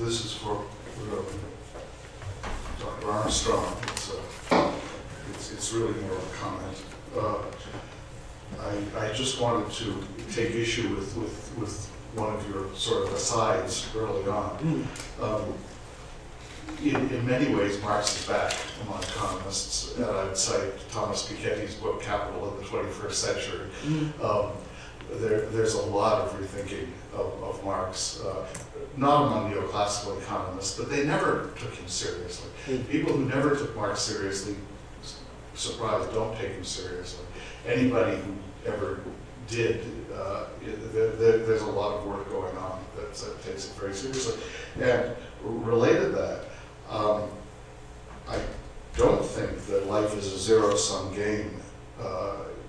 this is for Dr. Armstrong. It's really more of a comment. I just wanted to take issue with one of your sort of asides early on. In many ways, Marx is back among economists. I'd cite Thomas Piketty's book, Capital in the 21st Century. There's a lot of rethinking of Marx, not among neoclassical economists, but they never took him seriously. People who never took Marx seriously, surprised, don't take him seriously. Anybody who ever did, there's a lot of work going on that takes it very seriously. And related to that, I don't think that life is a zero-sum game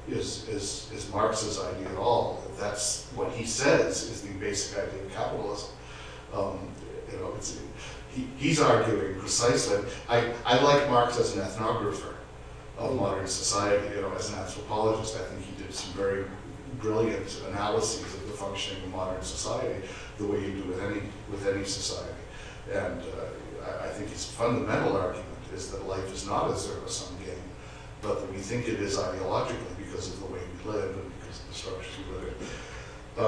is Marx's idea at all. That's what he says is the basic idea of capitalism. You know, he's arguing precisely. I like Marx as an ethnographer of modern society. You know, as an anthropologist, I think he did some very brilliant analyses of the functioning of modern society, the way you do with any society. And I think his fundamental argument is that life is not a zero-sum game, but that we think it is ideologically because of the way we live and because of the structures we live in.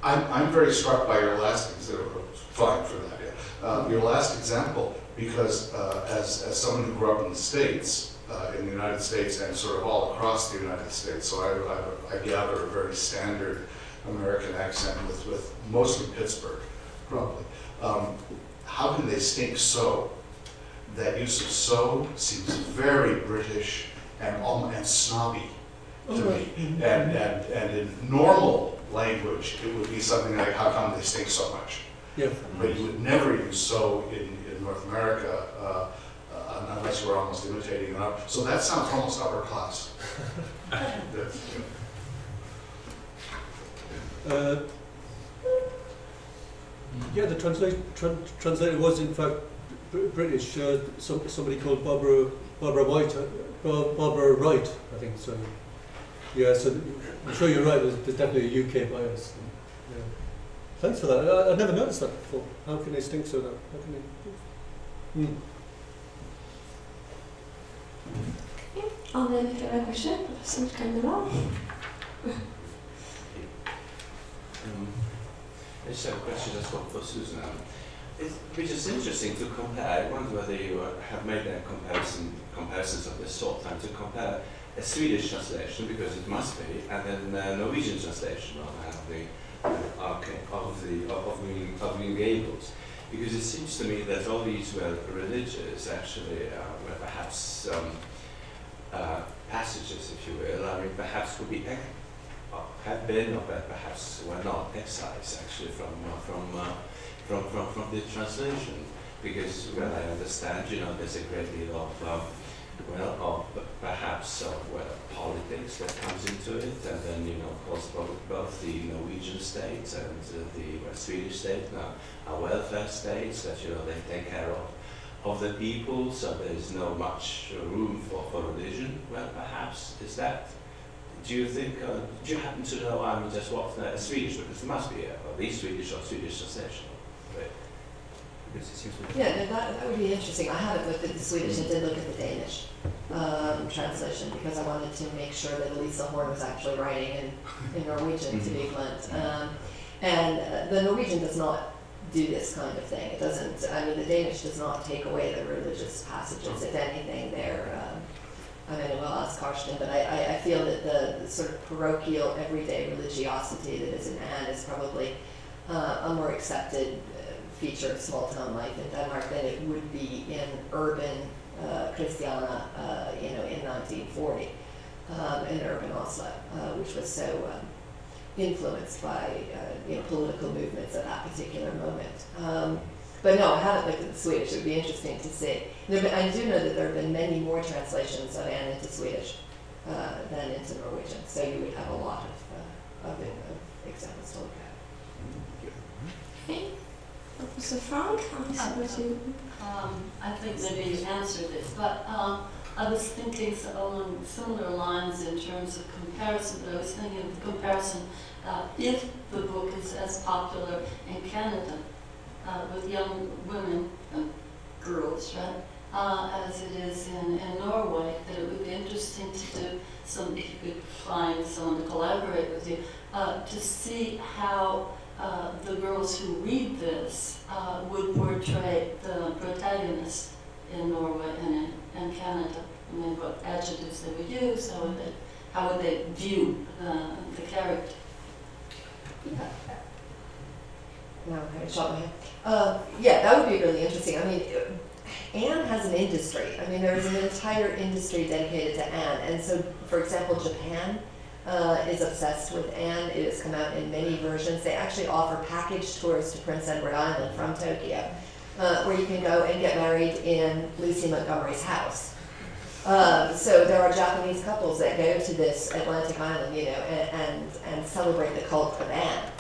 I'm very struck by your last example. Fine for that, yeah. Your last example, because as someone who grew up in the States, in the United States and sort of all across the United States, so I gather a very standard American accent with mostly Pittsburgh, probably. How can they stink so? That use of so seems very British and snobby to me. And in normal language, it would be something like, how come they stink so much? Yeah. But you would never use so in North America unless you're almost imitating it. So that sounds almost upper class. Yeah, the translator was in fact British. Somebody called Barbara Wright, I think. So yeah, so I'm sure you're right. There's definitely a UK bias. Yeah. Thanks for that. I've never noticed that before. How can they stink so now? How can they? Okay. And then if you have a question, Professor Kandela. I just have a question just for Susan. Which is interesting to compare. I wonder whether you have made any comparisons of this sort, and to compare a Swedish translation, because it must be, and then a Norwegian translation of being able. Because it seems to me that all these were religious, actually, were perhaps passages, if you will. I mean, perhaps could be have been, or perhaps were not, exiles actually from the translation, because I understand, there's a great deal of perhaps politics that comes into it, and then of course both the Norwegian state and the Swedish state now are welfare states that they take care of the people, so there is no much room for religion. Well, perhaps is that. Do you think? Do you happen to know? Just what Swedish, because there must be the Swedish or Swedish translation. Right? Because it seems to be. Yeah, that would be interesting. I haven't looked at the Swedish. I did look at the Danish translation because I wanted to make sure that Elisa Horn was actually writing in Norwegian, to be blunt. And the Norwegian does not do this kind of thing. It doesn't. I mean, the Danish does not take away the religious passages. If anything, they're. I mean, we'll ask Karsten, but I feel that the sort of parochial, everyday religiosity that is in Anne is probably a more accepted feature of small-town life in Denmark than it would be in urban Christiana, in 1940, in urban Oslo, which was so influenced by political movements at that particular moment. But no, I haven't looked at the Swedish. It would be interesting to see. I do know that there have been many more translations of Anne into Swedish than into Norwegian, so you would have a lot of examples to look at. Okay. Professor Frank, I think maybe you answered this, but I was thinking along similar lines in terms of comparison, but I was thinking of the comparison if the book is as popular in Canada with young women and girls, right? As it is in Norway, that it would be interesting to do some, if you could find someone to collaborate with you, to see how the girls who read this would portray the protagonist in Norway and in Canada. I mean, what adjectives they would use, how would they view the character. No, I shot my head. Yeah, that would be really interesting. I mean, Anne has an industry. I mean, there's an entire industry dedicated to Anne. And so, for example, Japan is obsessed with Anne. It has come out in many versions. They actually offer package tours to Prince Edward Island from Tokyo, where you can go and get married in Lucy Montgomery's house. So there are Japanese couples that go to this Atlantic island, you know, and celebrate the cult of Anne.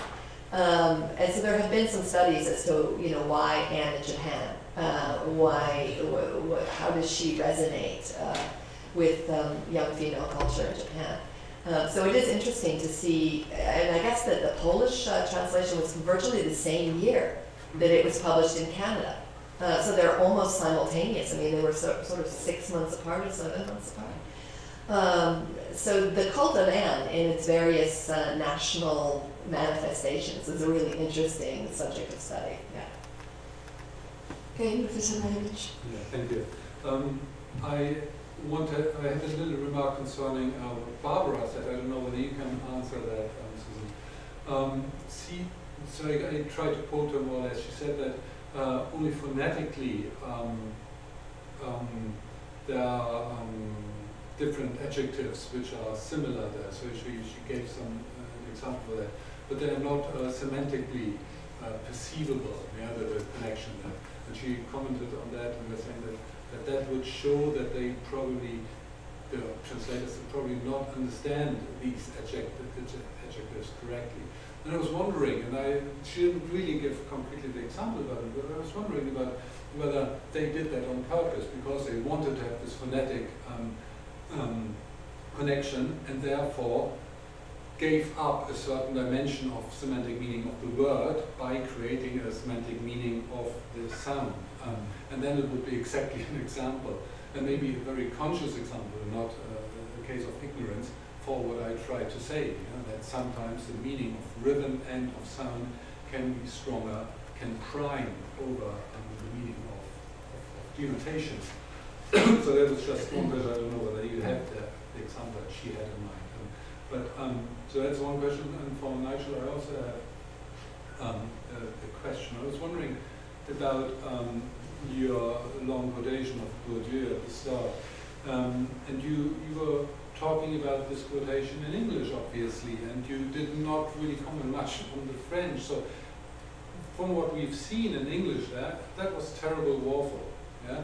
And so there have been some studies as to, you know, why Anne in Japan, how does she resonate with young female culture in Japan. So it is interesting to see, and I guess that the Polish translation was virtually the same year that it was published in Canada. So they're almost simultaneous. I mean, they were sort of 6 months apart or 7 months apart. So the cult of Anne in its various national manifestations is a really interesting subject of study. Yeah. Okay, Professor Nigel. Yeah, thank you. I had a little remark concerning what Barbara said. I don't know whether you can answer that, Susan. So I tried to quote her more or less. She said that only phonetically there are different adjectives which are similar there. So she gave some example for that, but they are not semantically perceivable. Yeah, the connection there. And she commented on that and was saying that would show that they probably, the translators probably not understand these adjectives correctly. And I was wondering, and she didn't really give concretely the example about it, but I was wondering about whether they did that on purpose because they wanted to have this phonetic connection and therefore gave up a certain dimension of semantic meaning of the word by creating a semantic meaning of the sound. And then it would be exactly an example, and maybe a very conscious example, not a case of ignorance, for what I try to say, you know, that sometimes the meaning of rhythm and of sound can be stronger, can prime over the meaning of denotation. So that was just one question. I don't know whether you have the example that she had in mind. So that's one question. And for Nigel, I also have a question. I was wondering about your long quotation of Bourdieu at the start. And you were talking about this quotation in English, obviously, and you did not really comment much on the French. So from what we've seen in English, that was terrible warfare. Yeah?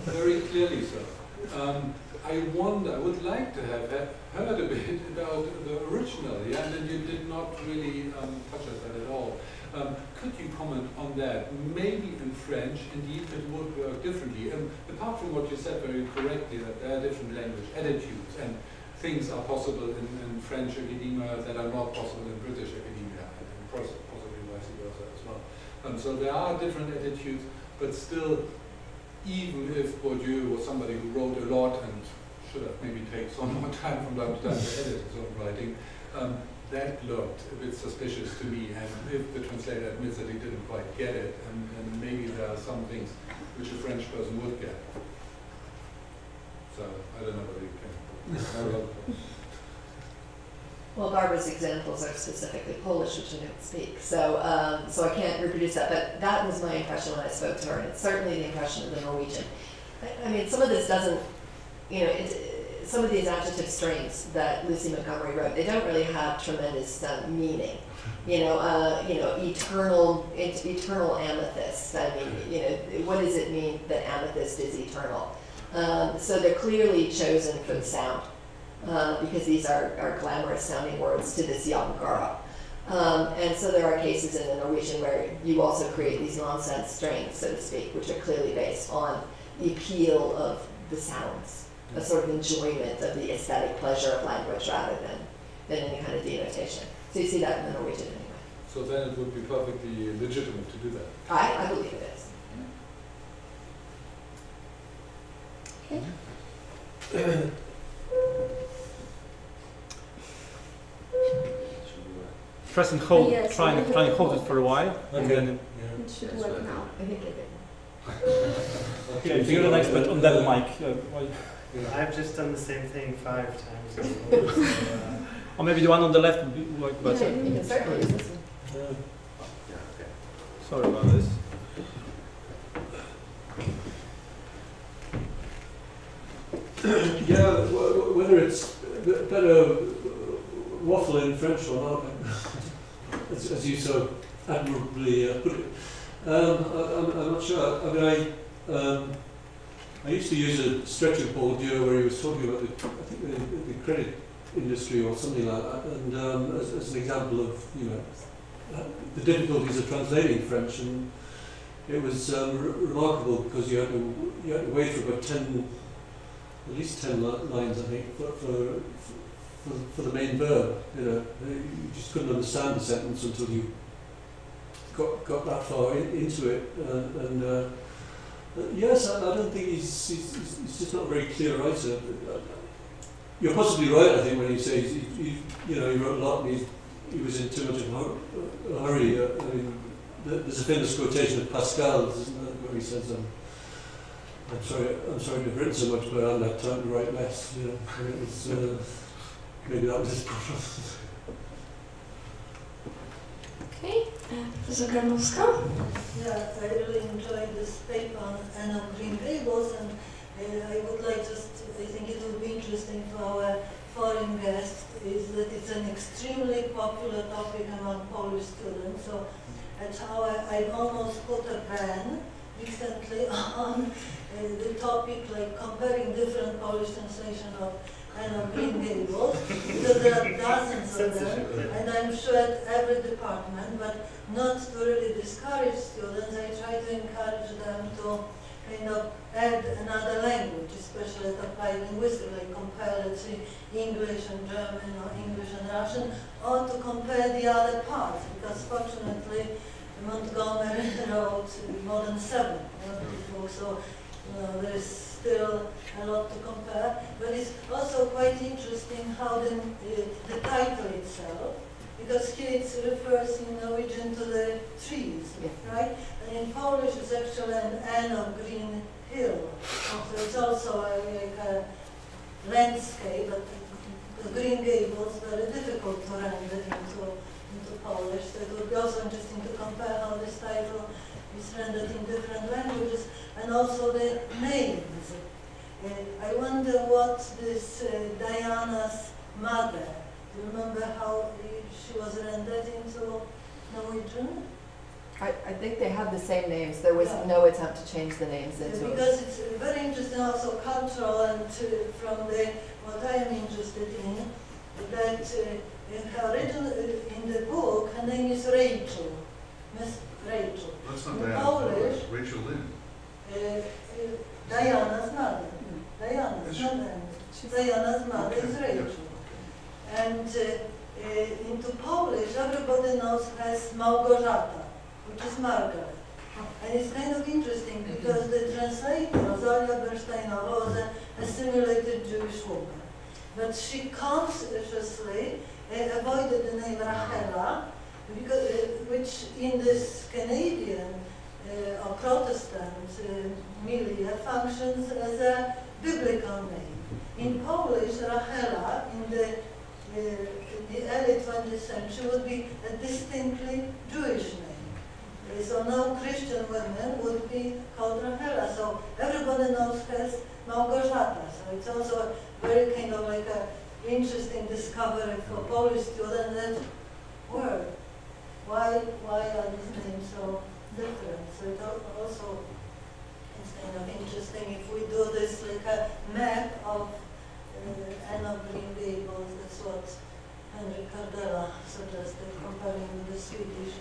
Very clearly so. I wonder, I would like to have heard a bit about the original, yeah, and then you did not really touch on that at all. Could you comment on that? Maybe in French, indeed, it would work differently. Apart from what you said very correctly, that there are different language attitudes, and things are possible in French academia that are not possible in British academia, and possibly vice versa as well. So there are different attitudes, but still, even if Bourdieu was somebody who wrote a lot and should have maybe taken some more time from time to time to edit his own writing, that looked a bit suspicious to me. And if the translator admits that he didn't quite get it, and maybe there are some things which a French person would get. So I don't know whether you can. Well, Barbara's examples are specifically Polish, which I don't speak, so so I can't reproduce that. But that was my impression when I spoke to her, and it's certainly the impression of the Norwegian. I mean, some of this doesn't, you know, some of these adjective strings that Lucy Montgomery wrote, they don't really have tremendous meaning. You know, eternal amethyst. I mean, you know, what does it mean that amethyst is eternal? So they're clearly chosen for the sound. Because these are glamorous sounding words to this young girl. And so there are cases in the Norwegian where you also create these nonsense strings, so to speak, which are clearly based on the appeal of the sounds, a sort of enjoyment of the aesthetic pleasure of language rather than any kind of denotation. So you see that in the Norwegian anyway. So then it would be perfectly legitimate to do that. I believe it is. Press and hold, Yes, try I and have hold it for a while, and Okay. then It should That's work right. now. I think it did. okay, if you're an expert on that mic, why- I've just done the same thing 5 times. In a row, so, or maybe the one on the left would be work better. You can certainly use this one. Yeah. Yeah, okay. Sorry about this. Yeah, whether it's better waffle in French or not, as you so admirably put it, I'm not sure. I mean, I used to use a stretch of Paul Dieu where he was talking about the credit industry or something like that, and as an example of the difficulties of translating French, and it was remarkable because you had to wait for about at least 10 lines, I think, for the main verb. You just couldn't understand the sentence until you got that far into it. Yes, I don't think he's just not a very clear writer. You're possibly right, I think, when you say he wrote a lot and he was in too much of a hurry. I mean, there's a famous quotation of Pascal's, isn't there, where he says, I'm sorry to have written so much, but I haven't had time to write less. And it was, maybe that was his problem. Okay, Professor Granowska? Yeah, I really enjoyed this paper on Anne of Green Gables, and I would like I think it would be interesting for our foreign guests, is that it's an extremely popular topic among Polish students. So that's how I almost put a ban recently on the topic, like comparing different Polish translation of Anne of Green Gables, because there are dozens of them, and I'm sure at every department, but not to really discourage students, I try to encourage them to kind of add another language, especially at applied linguistics, like compare, let's say, English and German or English and Russian, or to compare the other parts, because fortunately Montgomery wrote more than 7 books, so there's still a lot to compare. But it's also quite interesting how the title itself, because here it refers in Norwegian to the trees, right? And in Polish it's actually an Anne of Green Hill. So it's also like a landscape, but the Green Gables very difficult to render into Polish. So it would be also interesting to compare how this title is rendered in different languages, and also the names. I wonder what this Diana's mother, do you remember how she was rendered into Norwegian? I think they have the same names. There was no attempt to change the names into Because it's very interesting, also cultural, and from what I am interested in, that her original, in the book, her name is Rachel, Miss Rachel. That's not In Diana, Polish, it's Rachel Lynn. Diana's mother. Diana's mother. Diana's mother is Rachel. And into Polish, everybody knows her as Małgorzata, which is Margaret. And it's kind of interesting because the translator, Zolia Bernsteinova, was an assimilated Jewish woman. But she consciously avoided the name Rachela, because, which in this Canadian or Protestant milieu functions as a biblical name. In Polish, Rachela, in the early 20th century, would be a distinctly Jewish name. So no Christian women would be called Rachela. So everybody knows her as Małgorzata. So it's also a very kind of like a interesting discovery for Polish students that word. Why are these names so different? So it also is kind of interesting if we do this like a map of Anne of Green Gables. That's what Henry Cardella suggested, comparing with the Swedish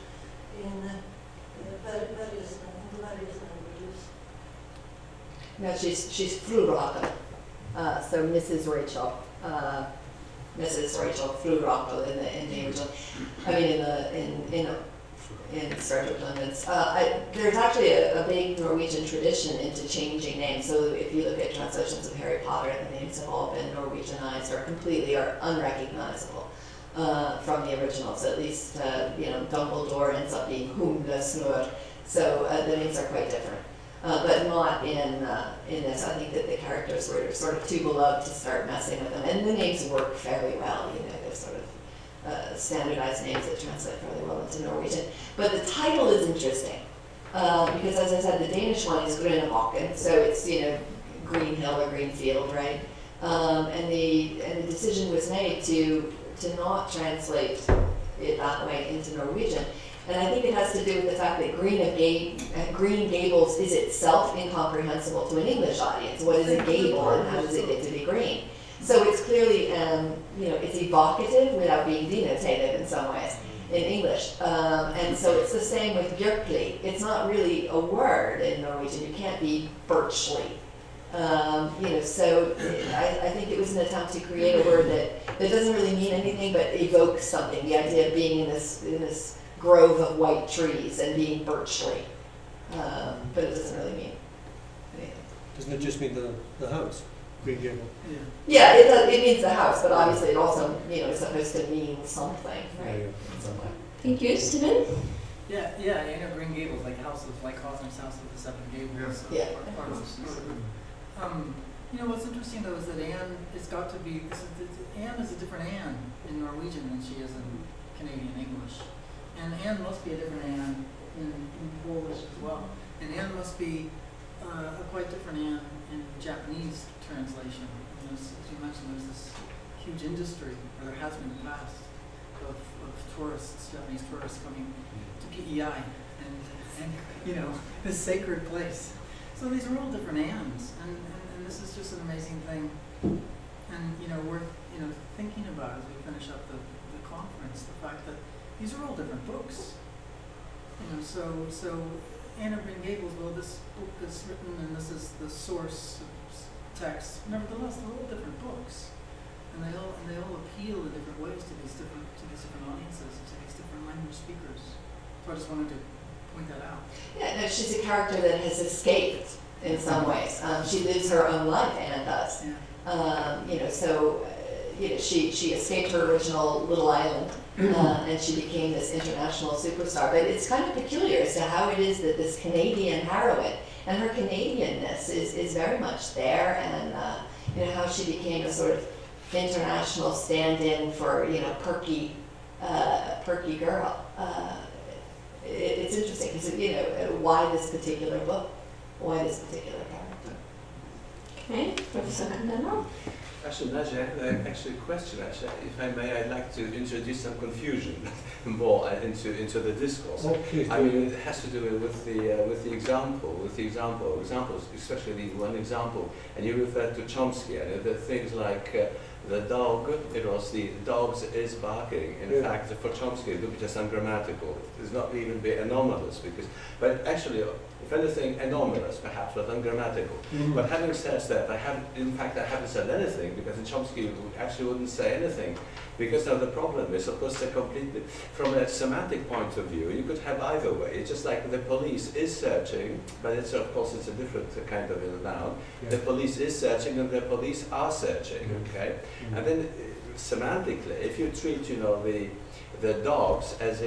in various languages. No, she's Fru Rachel, so Mrs. Rachel. Mrs. Rachel Flurockel in the original. I mean, in Sergeant London's. There's actually a big Norwegian tradition into changing names. So if you look at translations of Harry Potter, the names have all been Norwegianized or completely are unrecognizable from the original. So at least, Dumbledore ends up being Humle Snur. So the names are quite different. But not in this. I think that the characters were sort of too beloved to start messing with them. And the names work fairly well. They're sort of standardized names that translate fairly well into Norwegian. But the title is interesting because, as I said, the Danish one is Grønnebakken, so it's green hill or green field, right? And the decision was made to not translate it that way into Norwegian. And I think it has to do with the fact that Green Gables is itself incomprehensible to an English audience. What is a gable and how does it get to be green? So it's clearly, it's evocative without being denotative in some ways in English. And so it's the same with Björkli. It's not really a word in Norwegian. You can't be Birchly. So I think it was an attempt to create a word that doesn't really mean anything but evokes something. The idea of being in this grove of white trees and being Birchly. But it doesn't really mean anything. Doesn't it just mean the house? Green Gable. Yeah, it does. It means the house, but obviously it also, is supposed to mean something, right? In some way. Thank you, Stephen. Yeah, Green Gables, like Hawthorne's House of the Seven Gables. Yeah. Part of what's interesting though is that Anne has got to be. Anne is a different Anne in Norwegian than she is in Canadian English, and Anne must be a different Anne in Polish as well, and Anne must be a quite different Anne in Japanese translation. As you mentioned, there's this huge industry, or there has been in the past, of tourists, Japanese tourists coming to PEI and this sacred place. So these are all different Annes, and this is just an amazing thing. And worth thinking about as we finish up the conference, the fact that these are all different books. So Anne of Green Gables, well, this book is written and this is the source of text. Nevertheless, they're all different books, and they all appeal in different ways to these different audiences, to these different language speakers. So I just wanted to point that out. Yeah, no, she's a character that has escaped in some ways. She lives her own life, Anne does. Yeah. She escaped her original little island. And she became this international superstar. But it's kind of peculiar as to how it is that this Canadian heroine, and her Canadianness is very much there, and how she became a sort of international stand-in for perky girl. It's interesting because why this particular book, why this particular character. Okay, Professor Candela. Actually, Nigel, actually a question, if I may, I'd like to introduce some confusion more into the discourse. Okay. I mean, it has to do with the examples, especially the one example, and you referred to Chomsky, and the things like the dog, it was the dogs is barking. In fact, for Chomsky, it would be just ungrammatical. It's not even be anomalous, but actually, if anything, anomalous, perhaps, but ungrammatical. But having said that, I haven't said anything, because in Chomsky, actually wouldn't say anything. Because now the problem is, of course, from a semantic point of view, you could have either way. It's just like the police is searching, but of course it's a different kind of a noun. Yeah. The police is searching and the police are searching, okay? And then semantically, if you treat, the dogs as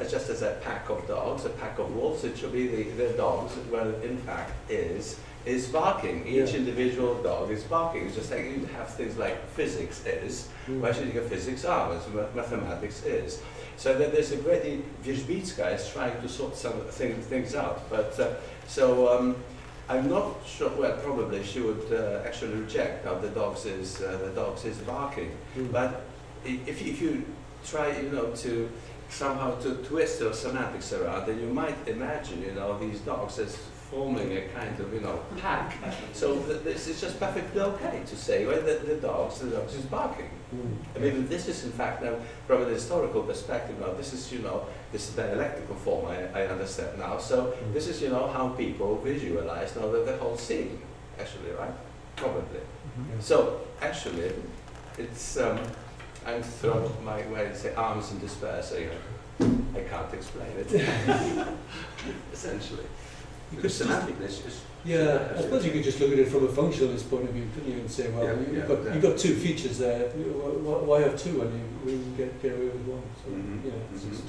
just as a pack of dogs, a pack of wolves, it should be the dogs, well, in fact, is barking. Each individual dog is barking. It's just like you have things like physics is. Why should you have physics are? As mathematics is. So that there's a great Wierzbicka is trying to sort some things out. But I'm not sure. Well, probably she would actually reject now the dogs is barking. But if you try to somehow to twist those semantics around, then you might imagine these dogs as forming a kind of pack. So this is just perfectly okay to say, well, the dogs is barking. I mean, this is in fact now, from an historical perspective, now this is this dialectical form I understand now. So this is how people visualize now the whole scene, actually, right? Probably. So actually, it's I'm thrown my arms in despair, so I can't explain it. Essentially, because semantic issues. Yeah, I suppose you could just look at it from a functionalist point of view, couldn't you, and say, well, you've got two features there. Why have two when we can get away with one? So, it's just,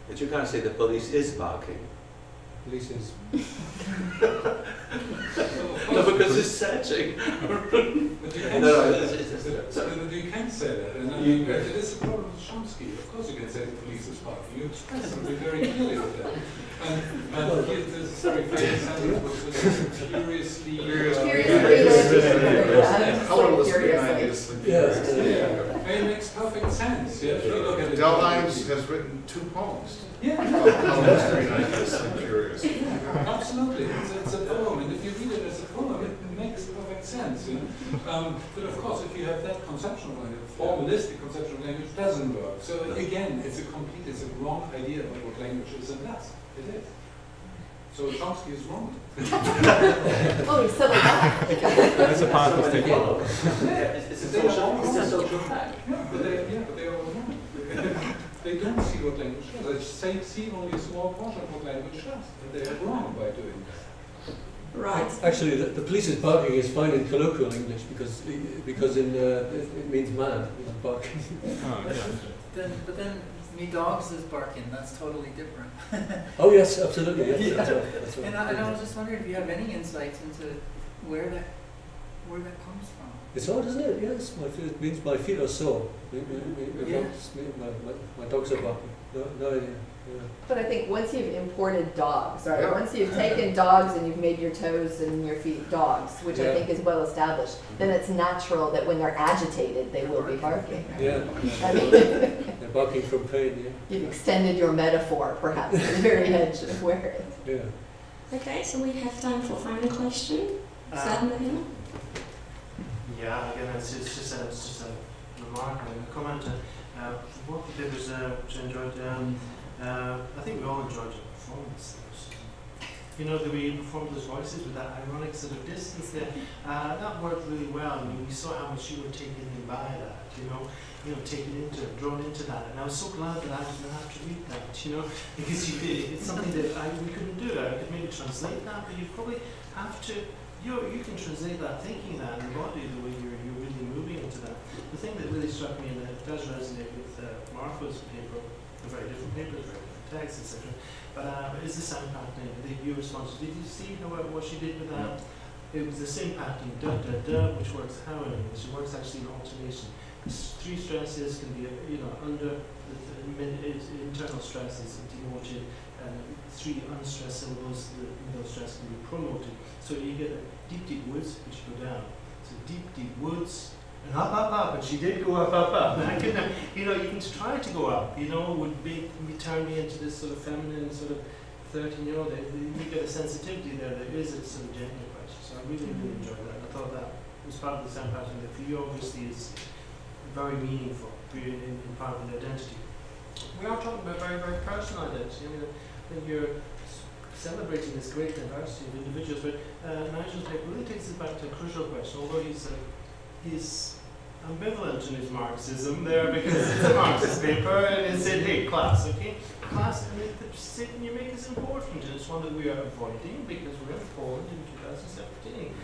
but you can't say the police is barking. Police is. No, because it's searching. But you can say that, and it is a problem with Chomsky. Of course you can say the police is barking. You express something very clearly with that. And here's this very famous sentence which was curiously... It makes perfect sense. Yeah, if you look at it. Del Ives has written 2 poems. Yeah. Absolutely, it's a poem, and if you read it as a poem, it makes perfect sense. But of course, if you have that conception of language, formalistic conception of language, doesn't work. So again, it's a wrong idea about what language is and does. It is. So Chomsky is wrong. Oh, he's so bad. That's a powerful statement. It's a social fact. But they are wrong. They don't see what language does. They see only a small portion of what language does. And they are wrong by doing that. Right. Actually, the police's barking is fine in colloquial English because it means man, barking. But then me dogs is barking. That's totally different. Oh yes, absolutely. Yes, Yeah. that's right. And I was just wondering if you have any insights into where that comes from. It's odd, isn't it? Yes, it means my feet are sore. Yeah. My dogs are barking. No idea. Yeah. But I think once you've imported dogs, right? Once you've taken dogs and you've made your toes and your feet dogs, which I think is well established, then it's natural that when they're agitated, they will be barking. Yeah. I mean, they're barking from pain. Yeah. you've extended your metaphor, perhaps, to the very edge of where it is. Yeah. Okay, so we have time for final question. Sander here. Yeah, again, it's just a remark and a comment. Both the papers which I enjoyed, I think we all enjoyed your performance. You know, the way you performed those voices with that ironic sort of distance there, that worked really well. I mean, we saw how much you were taken in by that, drawn into that. And I was so glad that I was going to have to read that, because you did. It's something that we couldn't do. I could maybe translate that, but you probably have to. You can translate that, thinking that, and embody the way you're really moving into that. The thing that really struck me, and it does resonate with Martha's paper, a very different papers, very different texts, etc. But is the sound patterning, your response. Did you see what she did with that? It was the same patterning, da da da, which works how in English. It works actually in alternation. 3 stresses can be, under internal stresses demoted, and 3 unstressed syllables, the middle stress can be promoted. So you get a deep, deep woods, which go down. So deep, deep woods, and up, and she did go up. And I couldn't, you can try to go up, would turn me into this sort of feminine, sort of 13-year-old. You get a sensitivity there. There is a sort of gender question. So I really, really enjoyed that. And I thought that was part of the sound pattern that for you obviously is very meaningful for you in part of the identity. We are talking about very, very personal identity. I mean, you're celebrating this great diversity of individuals, but Nigel's paper really takes us back to a crucial question, although he's ambivalent in his Marxism there, because it's a Marxist paper, and it said, hey, class, okay? Class, and the statement you make is important, and it's one that we are avoiding, because we're in Poland in 2017.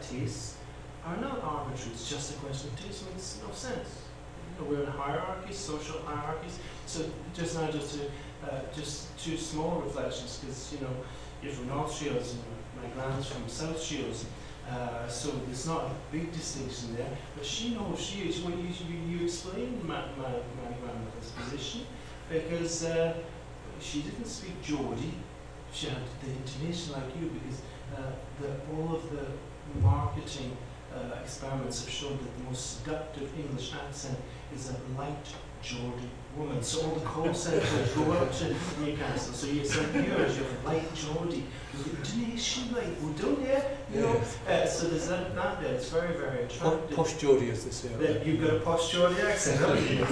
Tastes are not arbitrary, it's just a question of taste, makes no sense. We're in hierarchies, social hierarchies, so just now just 2 small reflections, because you're from North Shields and my grand's from South Shields, so there's not a big distinction there. But she knows she is. When you explained my grandmother's position, because she didn't speak Geordie, she had the intonation like you, because all of the marketing experiments have shown that the most seductive English accent is a light Geordie woman. So all the call centres go up to Newcastle. So you sound yours, you're a light Geordie. Your intonation like, well, don't you? So there's that there. It's very, very attractive. Posh Geordie, as they say. You've got a posh Geordie accent, haven't you?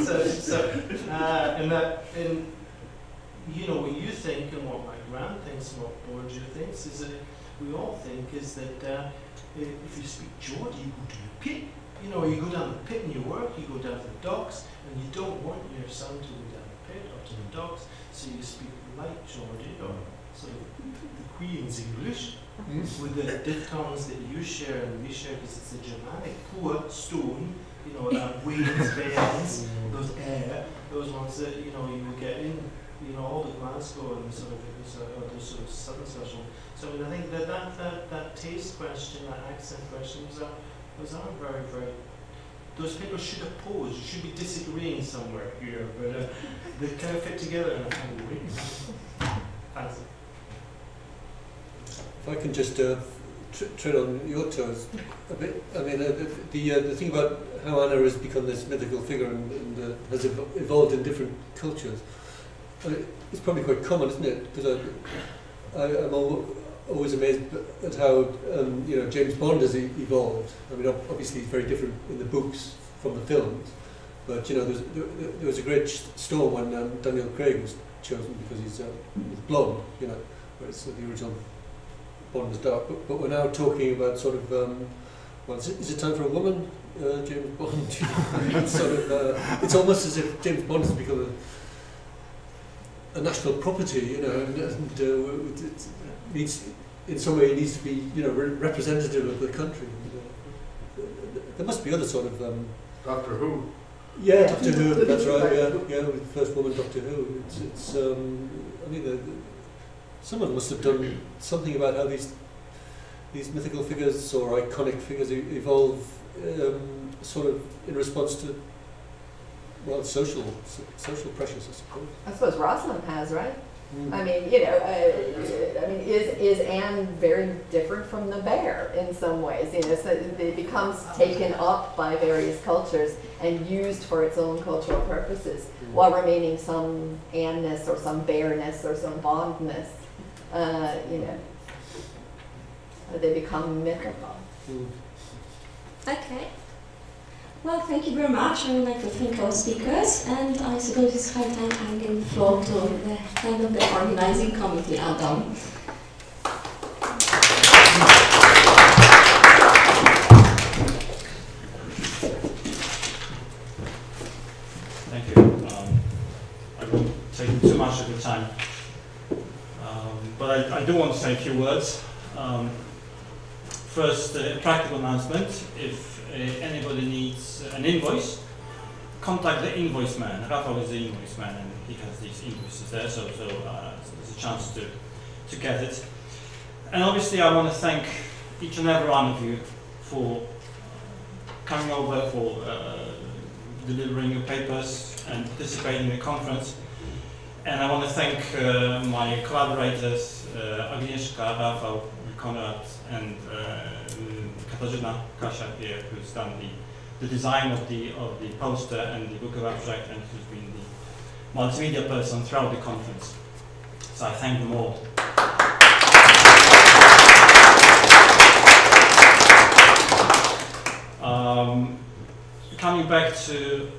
What you think and what my grand thinks and what Borgia thinks is that we all think is that if you speak Geordie, you go to a pit. you know, you go down the pit and you work, you go down to the docks, and you don't want your son to go down the pit or to the docks, so you speak like Geordie or sort of the Queen's English with the diphthongs that you share and we share because it's a Germanic. Poor, stone, you know, that wings, veins, those air, those ones that, you know, you would get in, you know, all the Glasgow and sort of those sort of southern special. So I mean, I think that taste question, that accent question was very, very. Those papers should oppose. You should be disagreeing somewhere here, but they kind of fit together in a kind of way. Thanks. If I can just tread on your toes a bit. I mean, the thing about how Anna has become this mythical figure and has evolved in different cultures, it's probably quite common, isn't it? Because I'm always amazed at how you know, James Bond has evolved. I mean, obviously he's very different in the books from the films, but you know, there was a great storm when Daniel Craig was chosen because he's blonde, you know, whereas the original Bond was dark. But we're now talking about sort of well, is it time for a woman, James Bond? It's sort of it's almost as if James Bond has become a national property, you know, and it needs, in some way, it needs to be, you know, representative of the country. There must be other sort of Doctor Who. Yeah, Doctor Who. That's right. Yeah, with the first woman Doctor Who. It's I mean, someone must have done something about how these mythical figures or iconic figures evolve, sort of in response to, well, social pressures, I suppose. I suppose Rosalind has, right? Mm. I mean, you know, I mean, is Anne very different from the bear in some ways? You know, so it becomes taken up by various cultures and used for its own cultural purposes, while remaining some Anne-ness or some bearness or some Bondness. You know, they become mythical. Mm. Okay. Well, thank you very much. I would like to thank our speakers, and I suppose it's high time I'm giving the floor to the head of the organizing committee, Adam. Thank you. I won't take too much of your time, but I do want to say a few words. First, a practical announcement. If anybody needs an invoice, contact the invoice man. Rafael is the invoice man, and he has these invoices there, so there's a chance to get it. And obviously I want to thank each and every one of you for coming over, for delivering your papers and participating in the conference. And I want to thank my collaborators, Agnieszka, Rafał, Konrad, and Katarzyna, Kasia here, who's done the design of the poster and the book of abstract, and who's been the multimedia person throughout the conference. So I thank them all. Coming back to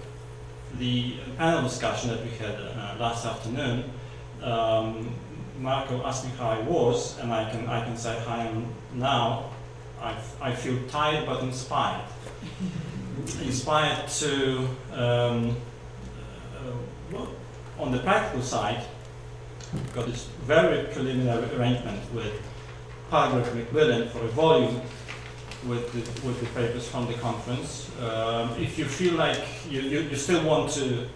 the panel discussion that we had last afternoon, Marco asked me how I was, and I can say how I am now. I feel tired but inspired. Inspired to, on the practical side, we've got this very preliminary arrangement with Paragraph Macmillan for a volume with the papers from the conference. If you feel like you still want to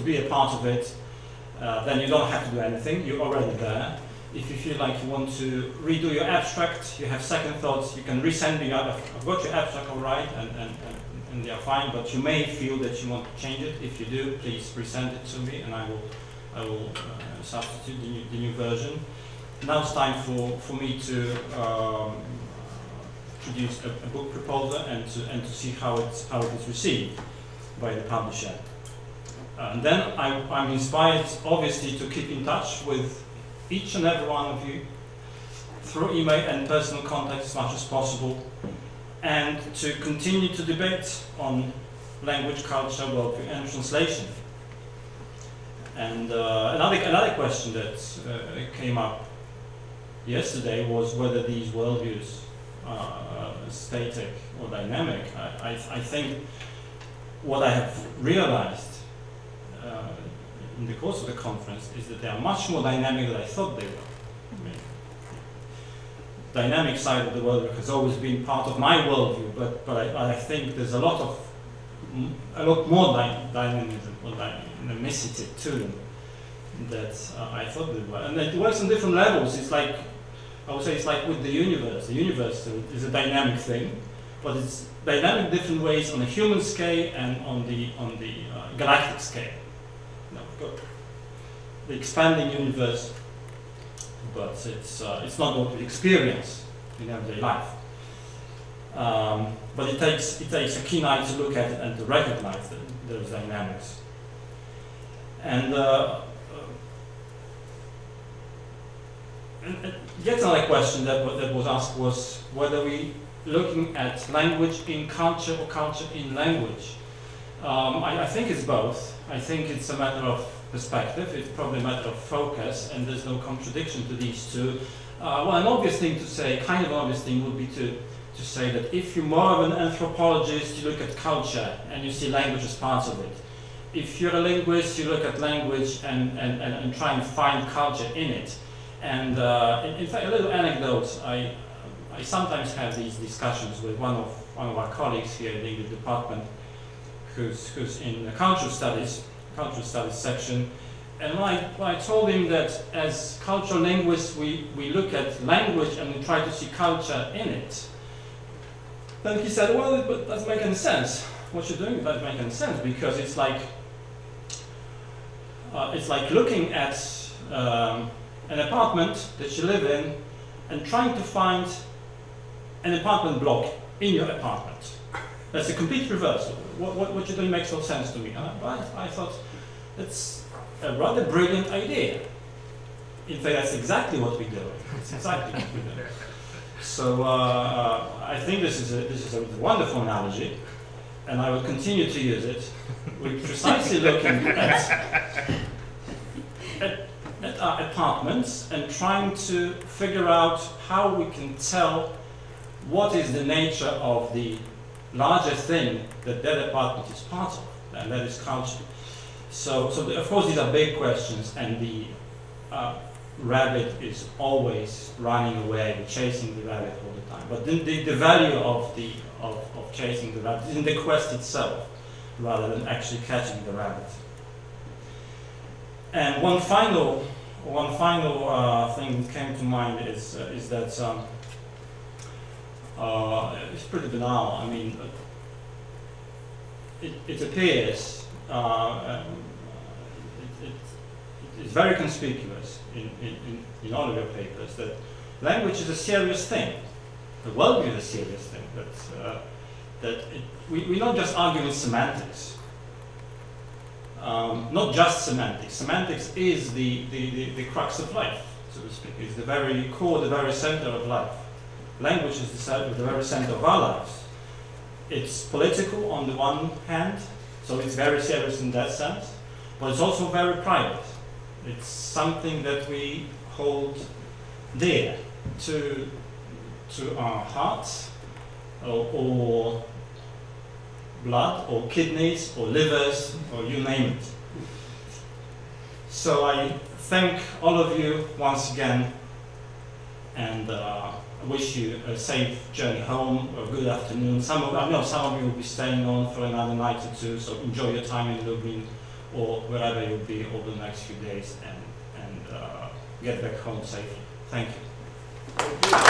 be a part of it, then you don't have to do anything, you're already there. If you feel like you want to redo your abstract, you have second thoughts, you can resend me. I've got your abstract all right, and they are fine, but you may feel that you want to change it. If you do, please resend it to me, and I will substitute the new version. Now it's time for me to produce a book proposal and to see how it is received by the publisher. And then I'm inspired, obviously, to keep in touch with each and every one of you through email and personal contact as much as possible, and to continue to debate on language, culture, worldview, and translation. And another question that came up yesterday was whether these worldviews static or dynamic. I think what I have realized in the course of the conference is that they are much more dynamic than I thought they were. I mean, dynamic side of the world has always been part of my worldview, but I think there's a lot more dynamism or dynamicity to them that I thought they were. And it works on different levels. It's like, I would say it's like with the universe. The universe is a dynamic thing, but it's dynamic different ways on a human scale and on the galactic scale. Got the expanding universe, but it's not what we experience in everyday life. But it takes a keen eye to look at it and to recognize those dynamics. And yet another question that was asked was whether we looking at language in culture or culture in language. I think it's both. I think it's a matter of perspective, it's probably a matter of focus, and there's no contradiction to these two. Well, an obvious thing to say, kind of an obvious thing, would be to say that if you're more of an anthropologist, you look at culture and you see language as part of it. If you're a linguist, you look at language and try and find culture in it. And in fact, a little anecdote, I sometimes have these discussions with one of our colleagues here in the English department, who's in the cultural studies section, and I told him that as cultural linguists we look at language and we try to see culture in it. Then he said, well, it doesn't make any sense. What you're doing doesn't make any sense, because it's like looking at an apartment that you live in and trying to find an apartment block in your apartment. That's a complete reversal. What you're doing makes no sense to me. I thought it's a rather brilliant idea. In fact, that's exactly what we do. It's exactly what we do. So I think this is a wonderful analogy, and I will continue to use it. We're precisely looking at our apartments and trying to figure out how we can tell what is the nature of the larger thing that apartment is part of, and that is culture. So of course these are big questions, and the rabbit is always running away, chasing the rabbit all the time. But the value of chasing the rabbit is in the quest itself, rather than actually catching the rabbit. And one final thing that came to mind is that it's pretty banal. I mean, it appears it's very conspicuous in all of your papers that language is a serious thing. The worldview is a serious thing. We're not just arguing semantics. Not just semantics. Semantics is the crux of life, so to speak. It's the very core, the very center of life. Language is the very center of our lives. It's political on the one hand, so it's very serious in that sense, but it's also very private. It's something that we hold dear to our hearts, or blood, or kidneys, or livers, or you name it. So I thank all of you once again, and I wish you a safe journey home, or a good afternoon. I know some of you will be staying on for another night or two, so enjoy your time in Lublin, or wherever you'll be over the next few days, and get back home safely. Thank you.